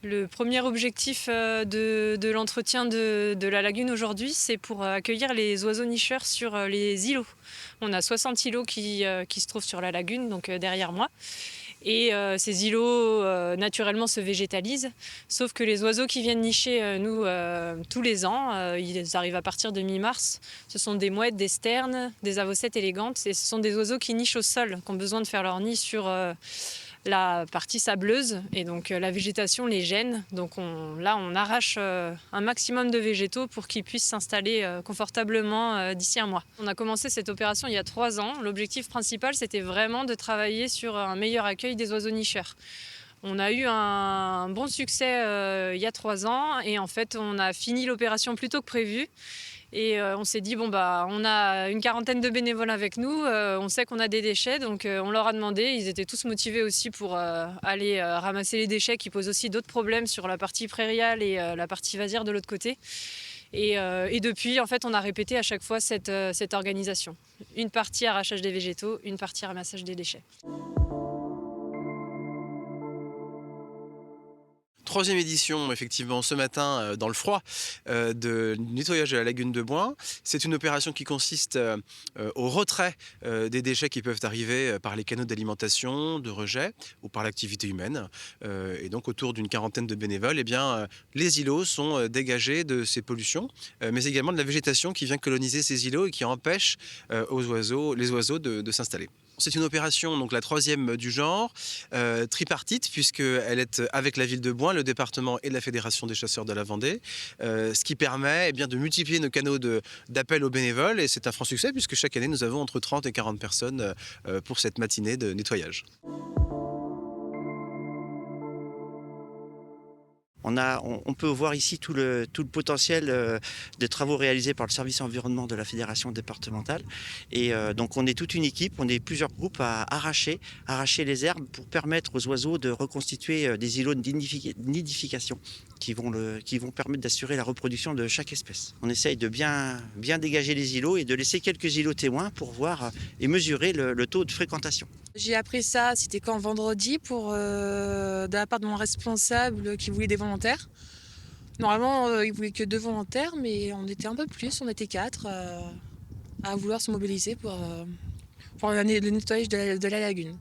Le premier objectif de l'entretien de la lagune aujourd'hui, c'est pour accueillir les oiseaux nicheurs sur les îlots. On a 60 îlots qui se trouvent sur la lagune, donc derrière moi. Et ces îlots, naturellement, se végétalisent. Sauf que les oiseaux qui viennent nicher, tous les ans, ils arrivent à partir de mi-mars. Ce sont des mouettes, des sternes, des avocettes élégantes. Et ce sont des oiseaux qui nichent au sol, qui ont besoin de faire leur nid sur la partie sableuse. Et donc la végétation les gêne. Donc on arrache un maximum de végétaux pour qu'ils puissent s'installer confortablement d'ici un mois. On a commencé cette opération il y a 3 ans. L'objectif principal, c'était vraiment de travailler sur un meilleur accueil des oiseaux nicheurs. On a eu un bon succès il y a 3 ans et en fait on a fini l'opération plus tôt que prévu. Et on s'est dit, on a une quarantaine de bénévoles avec nous, on sait qu'on a des déchets, donc on leur a demandé, ils étaient tous motivés aussi pour aller ramasser les déchets qui posent aussi d'autres problèmes sur la partie prairiale et la partie vasière de l'autre côté. Et depuis, en fait, on a répété à chaque fois cette organisation. Une partie arrachage des végétaux, une partie ramassage des déchets. Troisième édition, effectivement, ce matin, dans le froid, de nettoyage de la lagune de Boin. C'est une opération qui consiste au retrait des déchets qui peuvent arriver par les canaux d'alimentation, de rejet ou par l'activité humaine. Et donc, autour d'une quarantaine de bénévoles, les îlots sont dégagés de ces pollutions, mais également de la végétation qui vient coloniser ces îlots et qui empêche les oiseaux de s'installer. C'est une opération, donc la troisième du genre, tripartite, puisqu'elle est avec la ville de Boin, le département et la Fédération des chasseurs de la Vendée, ce qui permet de multiplier nos canaux d'appel aux bénévoles. Et c'est un franc succès, puisque chaque année, nous avons entre 30 et 40 personnes pour cette matinée de nettoyage. On peut voir ici tout le potentiel de travaux réalisés par le service environnement de la fédération départementale. Et donc on est toute une équipe, on est plusieurs groupes à arracher les herbes pour permettre aux oiseaux de reconstituer des îlots de nidification qui vont permettre d'assurer la reproduction de chaque espèce. On essaye de bien dégager les îlots et de laisser quelques îlots témoins pour voir et mesurer le taux de fréquentation. J'ai appris ça, c'était quand vendredi, de la part de mon responsable qui voulait des volontaires. Normalement, il voulait que 2 volontaires, mais on était un peu plus, on était 4 à vouloir se mobiliser pour le nettoyage de la lagune.